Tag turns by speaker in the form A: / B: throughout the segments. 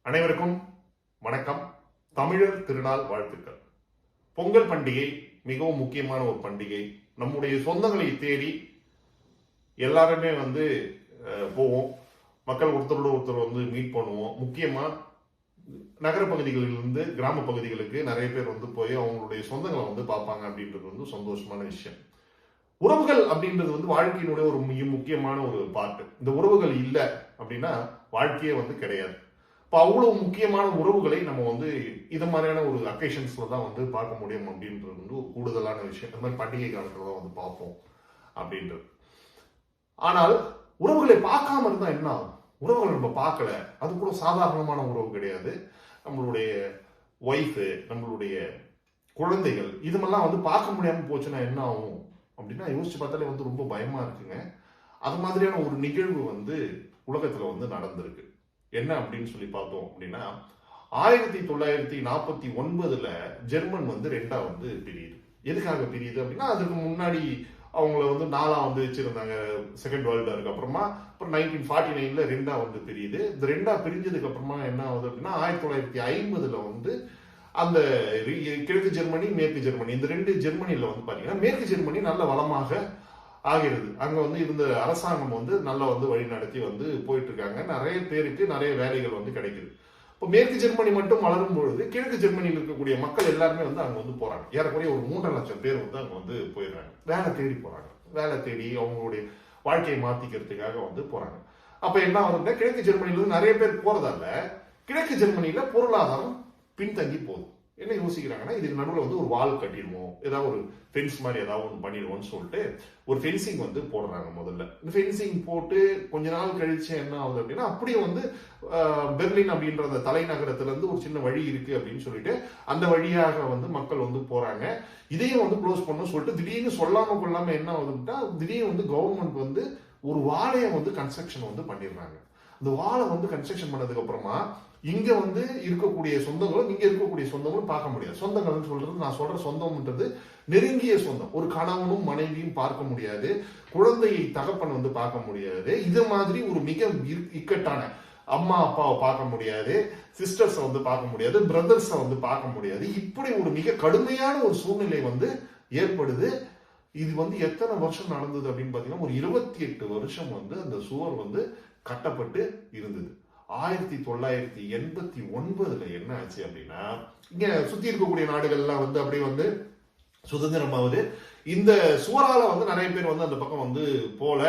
A: அனைவருக்கும் வணக்கம். தமிழர் திருநாள் வாழ்த்துக்கள். பொங்கல் பண்டிகை மிகவும் முக்கியமான ஒரு பண்டிகை. நம்முடைய சொந்தங்களை தேடி எல்லாருமே போவோம். மக்கள் ஒருத்தரோட ஒருத்தர் மீட் பண்ணுவோம். முக்கியமா நகர பகுதிகளிலிருந்து கிராம பகுதிகளுக்கு நிறைய பேர் போய் அவங்களுடைய சொந்தங்களை பார்ப்பாங்க அப்படின்றது சந்தோஷமான விஷயம். உறவுகள் அப்படின்றது வாழ்க்கையினுடைய ஒரு மிக முக்கியமான ஒரு பார்ட். இந்த உறவுகள் இல்லை அப்படின்னா வாழ்க்கையே கிடையாது. இப்போ அவ்வளவு முக்கியமான உறவுகளை நம்ம இது மாதிரியான ஒரு அக்கேஷன்ஸ்ல தான் பார்க்க முடியும் அப்படின்றது ஒரு கூடுதலான விஷயம். அது மாதிரி பண்டிகை காலத்துல தான் பார்ப்போம் அப்படின்றது. ஆனால் உறவுகளை பார்க்காம இருந்தா என்ன ஆகும்? உறவுகளை நம்ம பார்க்கல, அது கூட சாதாரணமான உறவு கிடையாது. நம்மளுடைய ஒய்ஃபு, நம்மளுடைய குழந்தைகள் இதுமெல்லாம் பார்க்க முடியாம போச்சுன்னா என்ன ஆகும் அப்படின்னா யோசிச்சு பார்த்தாலே ரொம்ப பயமா இருக்குங்க. அது மாதிரியான ஒரு நிகழ்வு உலகத்துல நடந்திருக்கு. என்ன அப்படின்னு சொல்லி பார்த்தோம் அப்படின்னா 1949 ஜெர்மன் ரெண்டா பிரியுது. எதுக்காக பிரியுது அப்படின்னா அதுக்கு முன்னாடி அவங்கள நாலா வச்சிருந்தாங்க செகண்ட் வேர்ல்டு வாருக்கு அப்புறமா. அப்புறம் 1949 ரெண்டா பிரியுது. இந்த ரெண்டா பிரிஞ்சதுக்கு அப்புறமா என்ன ஆகுது அப்படின்னா 1950 அந்த கிழக்கு ஜெர்மனி மேற்கு ஜெர்மனி இந்த ரெண்டு ஜெர்மனியில பாத்தீங்கன்னா மேற்கு ஜெர்மனி நல்ல வளமாக ஆகிறது. அங்க இருந்த அரசாங்கம் நல்லா வழி நடத்தி போயிட்டு இருக்காங்க. நிறைய பேருக்கு நிறைய வேலைகள் கிடைக்குது. இப்போ மேற்கு ஜெர்மனி மட்டும் வளரும் பொழுது கிழக்கு ஜெர்மனியில் இருக்கக்கூடிய மக்கள் எல்லாருமே அங்க போறாங்க. ஏறக்குறைய ஒரு 3.5 லட்சம் பேர் அங்க போயிடுறாங்க. வேலை தேடி போறாங்க. வேலை தேடி அவங்களுடைய வாழ்க்கையை மாத்திக்கிறதுக்காக போறாங்க. அப்ப என்ன ஆகுதுன்னா கிழக்கு ஜெர்மனில இருந்து நிறைய பேர் போறதால கிழக்கு ஜெர்மனியில பொருளாதாரம் பின்தங்கி போகுது. என்ன யோசிக்கிறாங்கன்னா இதுக்கு நடுவில் ஒரு வால் கட்டிடுவோம், ஏதாவது ஒரு ஃபென்ஸ் மாதிரி ஏதாவது ஒன்று பண்ணிடுவோம்னு சொல்லிட்டு ஒரு ஃபென்சிங் போடுறாங்க. முதல்ல இந்த ஃபென்சிங் போட்டு கொஞ்ச நாள் கழிச்சு என்ன ஆகுது அப்படின்னா அப்படியே பெர்லின் அப்படின்ற அந்த தலைநகரத்துல இருந்து ஒரு சின்ன வழி இருக்கு அப்படின்னு சொல்லிட்டு அந்த வழியாக மக்கள் போறாங்க. இதையும் க்ளோஸ் பண்ணணும் சொல்லிட்டு திடீர்னு சொல்லாம கொள்ளாம என்ன ஆகுதுன்னா திடீர்னு கவர்மெண்ட் ஒரு வாழையை கன்ஸ்ட்ரக்ஷன் பண்ணிடுறாங்க. அந்த வாழை கன்ஸ்ட்ரக்ஷன் பண்ணதுக்கு அப்புறமா இங்க இருக்கக்கூடிய சொந்தங்களும் இங்க இருக்கக்கூடிய சொந்தங்களும் பார்க்க முடியாது. சொந்தங்கள்னு சொல்றது நான் சொல்ற சொந்தம்ன்றது நெருங்கிய சொந்தம். ஒரு கணவனும் மனைவியும் பார்க்க முடியாது, குழந்தையை தகப்பன் பார்க்க முடியாது. இது மாதிரி ஒரு மிக இக்கட்டான அம்மா அப்பாவை பார்க்க முடியாது, சிஸ்டர்ஸ் பார்க்க முடியாது, பிரதர்ஸ் பார்க்க முடியாது. இப்படி ஒரு மிக கடுமையான ஒரு சூழ்நிலை ஏற்படுது. இது எத்தனை வருஷம் நடந்தது அப்படின்னு பாத்தீங்கன்னா ஒரு 28 வருஷம் அந்த சுவர் கட்டப்பட்டு இருந்தது. 1989 என்ன ஆச்சு அப்படின்னா இங்க சுத்தி இருக்கக்கூடிய நாடுகள்லாம் அப்படியே சுதந்திரமாவது. இந்த சுவரால நிறைய பேர் அந்த பக்கம் போல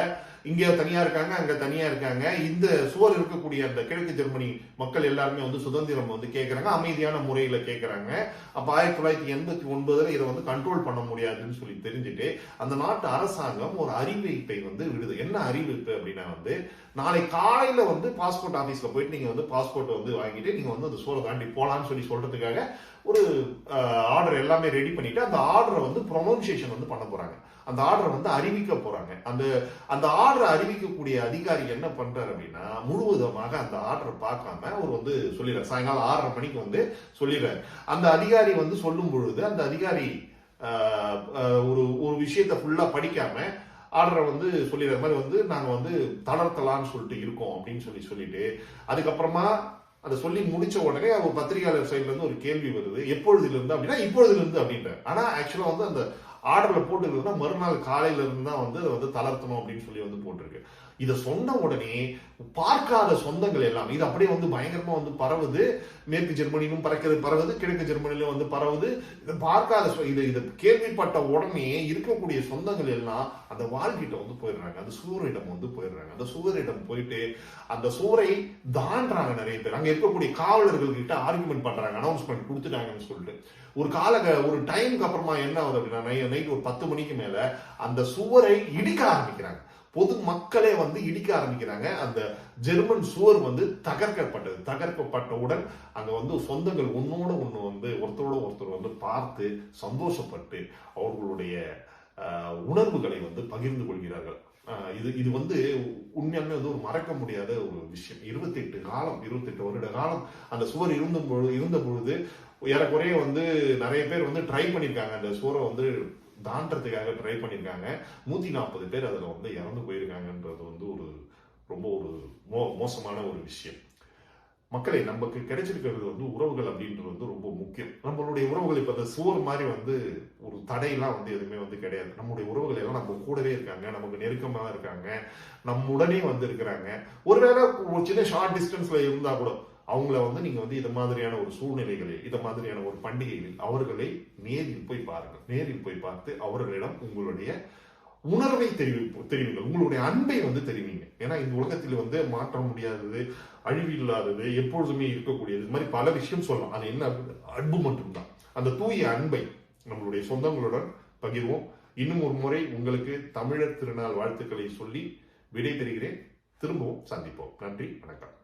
A: இங்க தனியா இருக்காங்க, அங்க தனியா இருக்காங்க. இந்த சுவர் இருக்கக்கூடிய அந்த கிழக்கு ஜெர்மனி மக்கள் எல்லாருமே சுதந்திரம் கேட்கறாங்க, அமைதியான முறையில கேட்கறாங்க. அப்ப 1989 இதை கண்ட்ரோல் பண்ண முடியாதுன்னு சொல்லி தெரிஞ்சுட்டு அந்த நாட்டு அரசாங்கம் ஒரு அறிவிப்பை விடுது. என்ன அறிவிப்பு அப்படின்னா நாளை காலையில பாஸ்போர்ட் ஆபீஸ்ல போயிட்டு நீங்க பாஸ்போர்ட் வாங்கிட்டு நீங்க அந்த சுவரை தாண்டி போலான்னு சொல்லி சொல்றதுக்காக ஒரு ஆர்டர் எல்லாமே ரெடி பண்ணிட்டு அந்த ஆர்டரை ப்ரொனவுன்சியேஷன் பண்ண போறாங்க. அந்த ஆர்டரை அறிவிக்க போறாங்க. அந்த ஆர்டரை அறிவிக்கக்கூடிய அதிகாரி என்ன பண்றாரு அப்படின்னா முழுவதுமாக அந்த ஆர்டரை பார்க்காம ஒரு சொல்லிடுறாரு. சாயங்காலம் 6:30 மணிக்கு சொல்லிடுறாரு. அந்த அதிகாரி சொல்லும் பொழுது அந்த அதிகாரி ஒரு விஷயத்தை ஃபுல்லா படிக்காம ஆர்டரை சொல்லிடுற மாதிரி நாங்க தளர்த்தலாம்னு சொல்லிட்டு இருக்கோம் அப்படின்னு சொல்லிட்டு அதுக்கப்புறமா அதை சொல்லி முடிச்ச உடனே அவர் பத்திரிகையாளர் சைட்ல இருந்து ஒரு கேள்வி வருது. எப்பொழுதுல இருந்து அப்படின்னா இப்பொழுதுல இருந்து அப்படின்ற. ஆனா ஆக்சுவலா அந்த ஆர்டர்ல போட்டுருக்குன்னா மறுநாள் காலையில இருந்து தான் தளர்த்தணும் அப்படின்னு சொல்லி போட்டிருக்கு. இதை சொன்ன உடனே பார்க்காத சொந்தங்கள் எல்லாம் இது அப்படியே பயங்கரமா பரவுது. மேற்கு ஜெர்மனிலும் பரவுது, கிழக்கு ஜெர்மனிலும் பரவுது. இதை பார்க்காத இதை கேள்விப்பட்ட உடனே இருக்கக்கூடிய சொந்தங்கள் எல்லாம் அந்த வாழ்கிட்ட போயிடுறாங்க. அந்த சுவரிடம் போயிடுறாங்க. அந்த சுவரிடம் போயிட்டு அந்த சுவரை தாண்டாங்க. நிறைய பேர் அங்க இருக்கக்கூடிய காவலர்கள் கிட்ட ஆர்குமெண்ட் பண்றாங்க, அனௌன்ஸ்மெண்ட் கொடுத்துட்டாங்கன்னு சொல்லிட்டு. ஒரு டைமுக்கு அப்புறமா என்ன ஆகுது அப்படின்னா நைட் ஒரு 10 மணிக்கு மேல அந்த சுவரை இடிக்க ஆரம்பிக்கிறாங்க. பொது மக்களே இடிக்க ஆரம்பிக்கிறாங்க. அந்த ஜெர்மன் சுவர் தகர்க்கப்பட்டது. தகர்க்கப்பட்டவுடன் அங்க சொந்தங்கள் ஒன்னோட ஒண்ணு ஒருத்தரோட ஒருத்தர் பார்த்து சந்தோஷப்பட்டு அவர்களுடைய உணர்வுகளை பகிர்ந்து கொள்கிறார்கள். இது உண்மையாலுமே ஒரு மறக்க முடியாத ஒரு விஷயம். 28 வருட காலம் அந்த சுவர் இருந்த பொழுது ஏறக்குறைய நிறைய பேர் ட்ரை பண்ணிருக்காங்க. அந்த சுவரை தாண்டறதுக்காக ட்ரை பண்ணிருக்காங்க. 140 பேர் அதுல இறந்து போயிருக்காங்கன்றது ஒரு ரொம்ப ஒரு மோசமான ஒரு விஷயம். மக்களை நமக்கு கிடைச்சிருக்கிறது வந்து உறவுகள் அப்படின்றது வந்து ரொம்ப முக்கியம். நம்மளுடைய உறவுகள் இப்ப அந்த சுவர் மாதிரி வந்து ஒரு தடையெல்லாம் வந்து எதுவுமே வந்து கிடையாது. நம்முடைய உறவுகள் எல்லாம் நம்ம கூடவே இருக்காங்க, நமக்கு நெருக்கமா இருக்காங்க, நம்முடனே வந்து இருக்கிறாங்க. ஒருவேளை ஒரு சின்ன ஷார்ட் டிஸ்டன்ஸ்ல இருந்தா கூட அவங்கள வந்து நீங்க வந்து இது மாதிரியான ஒரு சூழ்நிலைகளில், இது மாதிரியான ஒரு பண்டிகைகளில் அவர்களை நேரில் போய் பாருங்கள். நேரில் போய் பார்த்து அவர்களிடம் உங்களுடைய உணர்வை தெரிவிங்கள், உங்களுடைய அன்பை வந்து தெரிவிங்க. ஏன்னா இந்த உலகத்தில் வந்து மாற்ற முடியாதது, அழிவு இல்லாதது, எப்பொழுதுமே இருக்கக்கூடியது, இது மாதிரி பல விஷயம் சொல்லலாம். அது என்ன, அன்பு மட்டும்தான். அந்த தூய அன்பை நம்மளுடைய சொந்தங்களுடன் பகிர்வோம். இன்னும் ஒரு முறை உங்களுக்கு தமிழர் திருநாள் வாழ்த்துக்களை சொல்லி விடை பெறுகிறேன். திரும்பவும் சந்திப்போம். நன்றி, வணக்கம்.